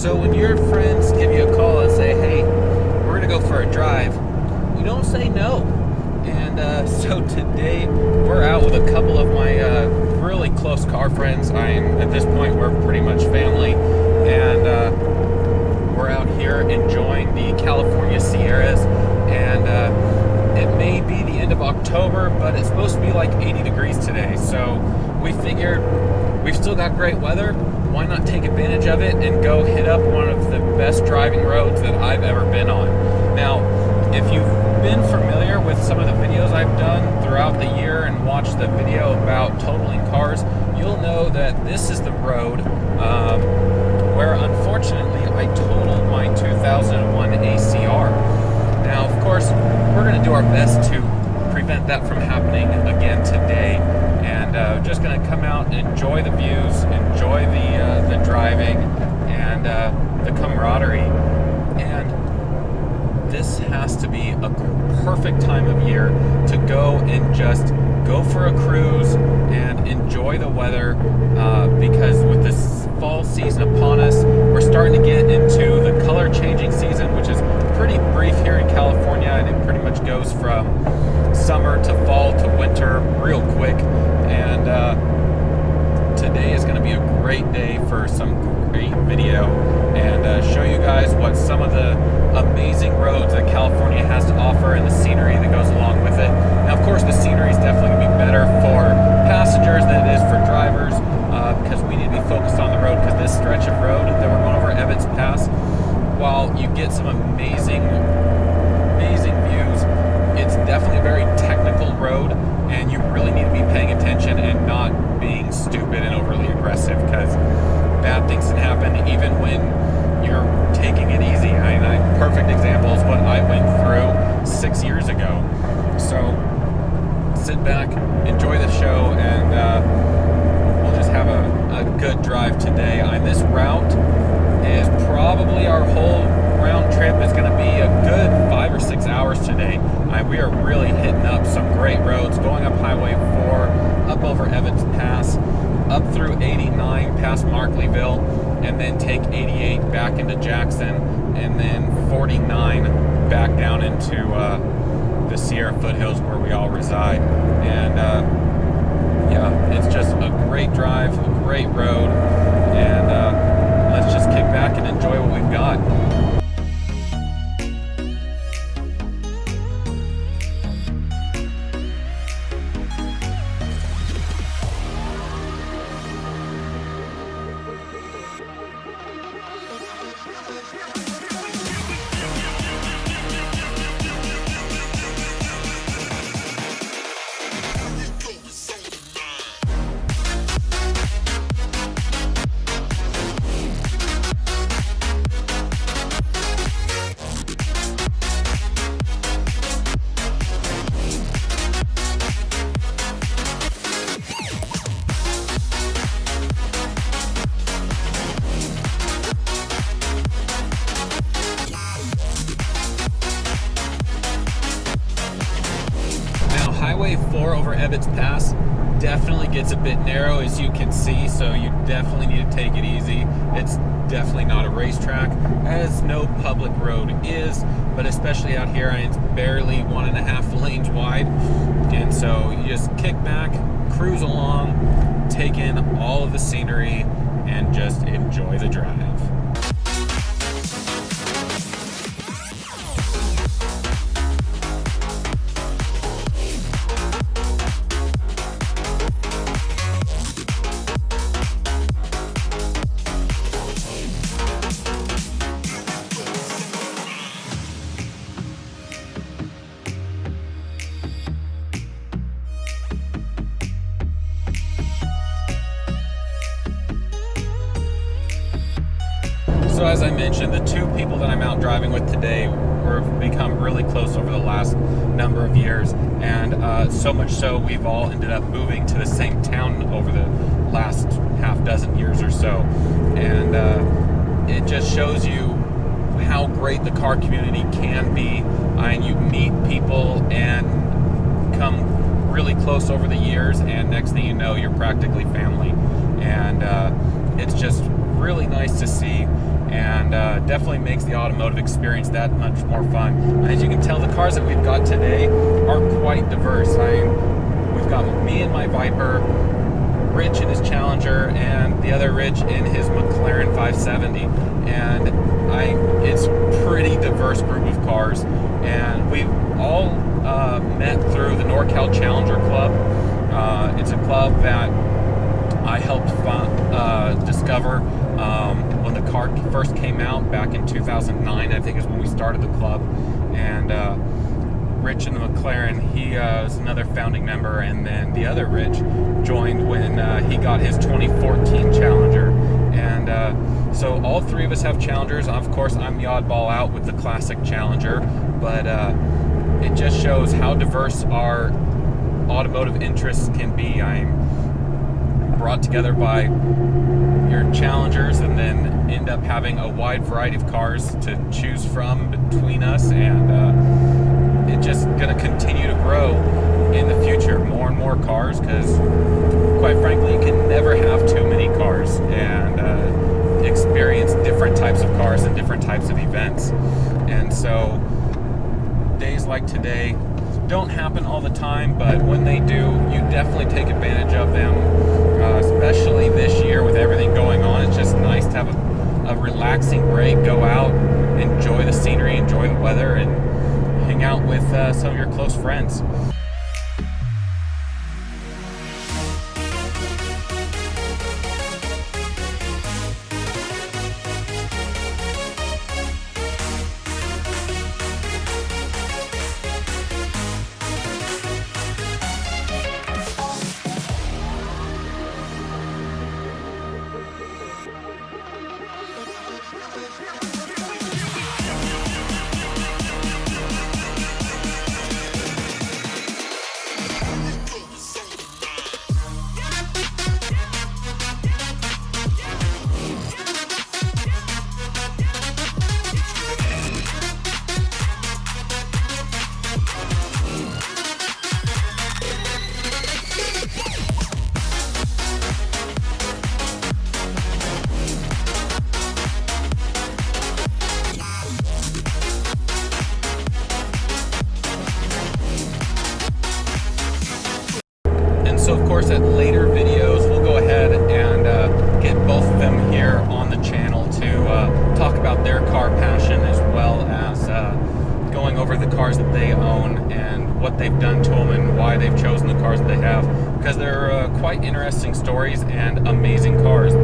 So when your friends give you a call and say, hey, we're going to go for a drive, you don't say no. And so today we're out with a couple of my really close car friends. At this point, we're pretty much family. And we're out here enjoying the California Sierras. And it may be the end of October, but it's supposed to be like 80 degrees today. So we figured we've still got great weather. Why not take advantage of it and go hit up one of the best driving roads that I've ever been on. Now, if you've been familiar with some of the videos I've done throughout the year and watched the video about totaling cars, you'll know that this is the road where unfortunately I totaled my 2001 ACR. Now, of course, we're going to do our best to prevent that from happening again today, and just going to come out and enjoy the views, enjoy the driving, and the camaraderie. And this has to be a perfect time of year to go and just go for a cruise and enjoy the weather, because with this fall season upon us, we're starting to get into the color changing season, which is pretty brief here in California, and it pretty much goes from summer to fall to winter real quick. And today is going to be a great day for some great video and show you guys what some of the amazing roads that California has to offer and the scenery that goes along with it. Now, of course, the scenery is definitely going to be better for passengers than it is for drivers, because we need to be focused on the road, because this stretch of road that we're going over, Ebbetts Pass, while you get some amazing views, it's definitely a very technical road, and you really need to be paying attention and not being stupid and overly aggressive, because bad things can happen even when you're taking it easy. Perfect example is what I went through 6 years ago. So sit back, enjoy the show, and we'll just have a good drive today. This route is probably our whole round trip is going to be a good 5 or 6 hours today. We are really hitting up some great roads, going up Highway 4, up over Ebbetts Pass, up through 89 past Markleeville, and then take 88 back into Jackson, and then 49 back down into the Sierra foothills where we all reside. And yeah, it's just a great drive, a great road, and let's just kick back and enjoy what we've got. Highway 4 over Ebbetts Pass definitely gets a bit narrow, as you can see, so you definitely need to take it easy. It's definitely not a racetrack, as no public road is, but especially out here, it's barely 1.5 lanes wide, and so you just kick back, cruise along, take in all of the scenery, and just enjoy the drive. So as I mentioned, the two people that I'm out driving with today we've become really close over the last number of years, and so much so we've all ended up moving to the same town over the last half dozen years or so. And it just shows you how great the car community can be, and you meet people and come really close over the years, and next thing you know, you're practically family. And it's just really nice to see. and definitely makes the automotive experience that much more fun. As you can tell, the cars that we've got today are quite diverse. We've got me and my Viper, Rich in his Challenger, and the other Rich in his McLaren 570. And it's a pretty diverse group of cars. And we've all met through the NorCal Challenger Club. It's a club that I helped discover when the car first came out back in 2009. I think is when we started the club. And Rich in the McLaren, he was another founding member, and then the other Rich joined when he got his 2014 Challenger. And so all three of us have Challengers. Of course, I'm the oddball out with the classic Challenger, but it just shows how diverse our automotive interests can be. I'm brought together by your Challengers, and then end up having a wide variety of cars to choose from between us, and it's just going to continue to grow in the future. More and more cars, because quite frankly, you can never have too many cars and experience different types of cars and different types of events. And so days like today don't happen all the time, but when they do, you definitely take advantage of them, especially this year with everything going on. It's just nice to have a relaxing break, go out, enjoy the scenery, enjoy the weather, and hang out with some of your close friends. So of course at later videos we'll go ahead and get both of them here on the channel to talk about their car passion, as well as going over the cars that they own and what they've done to them and why they've chosen the cars that they have, because they're quite interesting stories and amazing cars.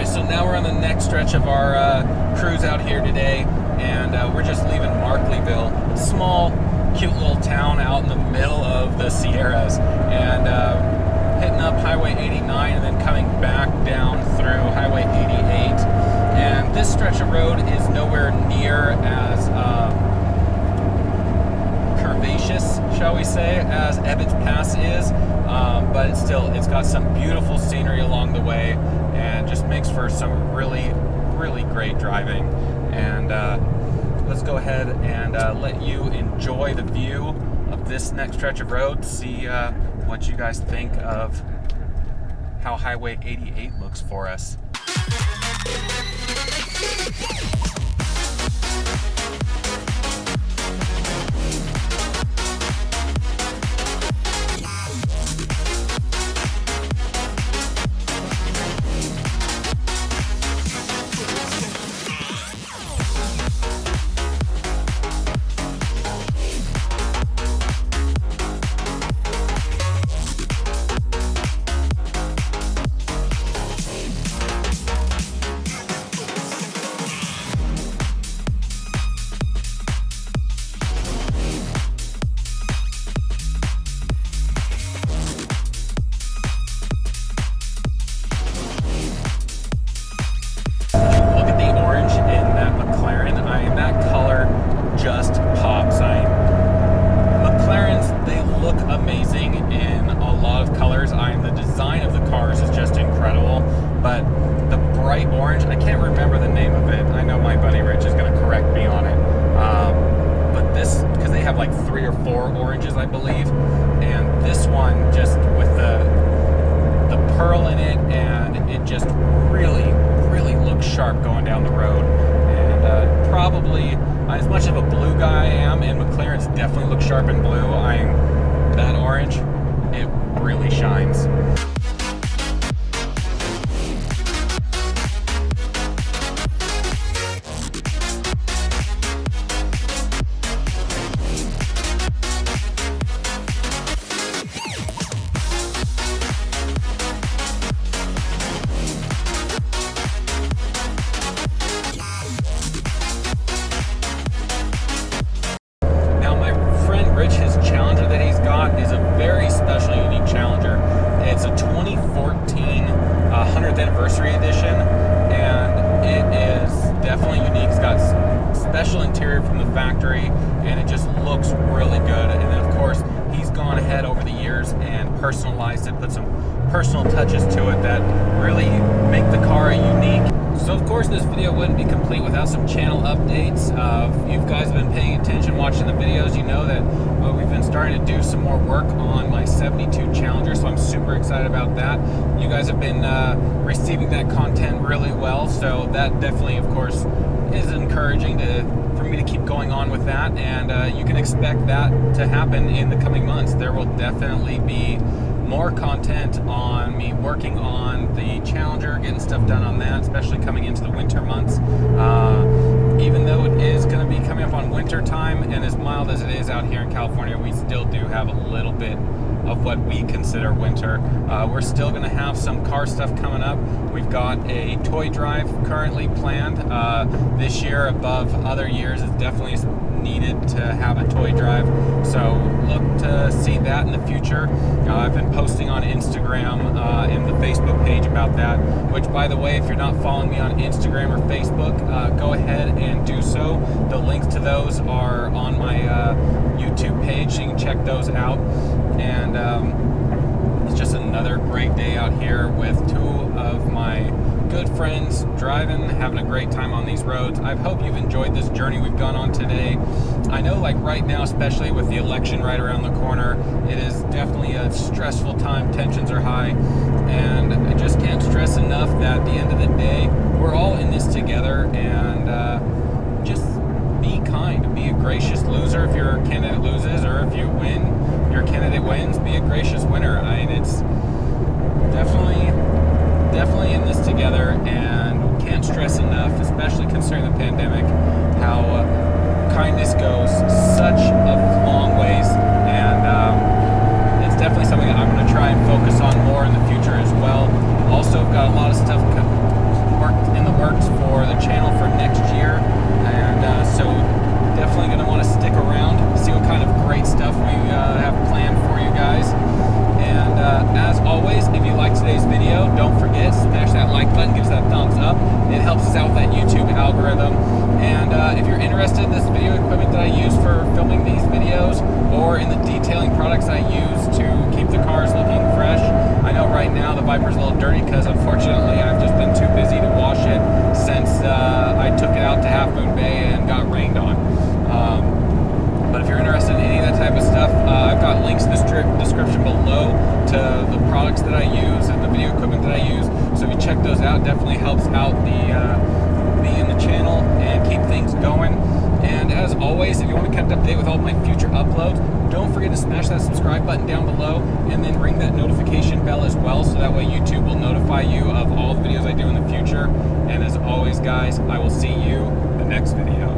So now we're on the next stretch of our cruise out here today, and we're just leaving Markleyville, small, cute little town out in the middle of the Sierras, and hitting up Highway 89 and then coming back down through Highway 88. And this stretch of road is nowhere near as curvaceous, shall we say, as Ebbetts Pass is, but it's got some beautiful scenery along the way, and just makes for some really, really great driving. And let's go ahead and let you enjoy the view of this next stretch of road. See what you guys think of how Highway 88 looks for us. Orange, I can't remember the name of it. I know my buddy Rich is going to correct me on it. But this, because they have like 3 or 4 oranges, I believe, and this one just with the pearl in it, and it just really looks sharp going down the road. And probably, as much of a blue guy I am, and McLaren's definitely look sharp in blue, that orange, it really shines. Is a very special, unique Challenger. It's a 2014 100th anniversary edition, and it is definitely unique. It's got special interior from the factory, and it just looks really good. And then, of course, he's gone ahead over the years and personalized it, put some personal touches to it that really make the car unique. So, of course, this video wouldn't be complete without some channel updates. If you guys have been paying attention, watching the videos, you know that we've been starting to do some more work on my 72 Challenger, so I'm super excited about that. You guys have been receiving that content really well, so that definitely, of course, is encouraging for me to keep going on with that, and you can expect that to happen in the coming months. There will definitely be more content on me working on the Challenger, getting stuff done on that, especially coming into the winter months. Even though it is going to be coming up on winter time, and as mild as it is out here in California, we still do have a little bit of what we consider winter. We're still going to have some car stuff coming up. We've got a toy drive currently planned this year. Above other years, it's definitely needed to have a toy drive, so look to see that in the future. I've been posting on Instagram and the Facebook page about that, which, by the way, if you're not following me on Instagram or Facebook, go ahead and do so. The links to those are on my YouTube page, so you can check those out. And it's just another great day out here with 2 of my good friends driving, having a great time on these roads. I hope you've enjoyed this journey we've gone on today. I know, like right now, especially with the election right around the corner, it is definitely a stressful time. Tensions are high, and I just can't stress enough that at the end of the day, we're all in this together, and just be kind. Be a gracious loser if your candidate loses, or if you win, your candidate wins. Be a gracious winner. I mean, it's definitely in this together, and can't stress enough, especially considering the pandemic, how kindness goes such a long ways, and it's definitely something that I'm going to try and focus on more in the future as well. Also, I've got a lot of stuff in the works for the channel for next year, and so definitely going to want to stick around, see what kind of great stuff we have planned for you guys. And as always, if you like today's video, don't forget, smash that like button, give us that thumbs up. It helps us out with that YouTube algorithm. And if you're interested in this video equipment that I use for filming these videos, or in the detailing products I use to keep the cars looking fresh, I know right now the Viper's a little dirty because unfortunately I've just been too busy to wash it since I took it out to Half Moon Bay and got rained on. you want to keep up to date with all of my future uploads, don't forget to smash that subscribe button down below and then ring that notification bell as well, so that way YouTube will notify you of all the videos I do in the future. And as always, guys, I will see you in the next video.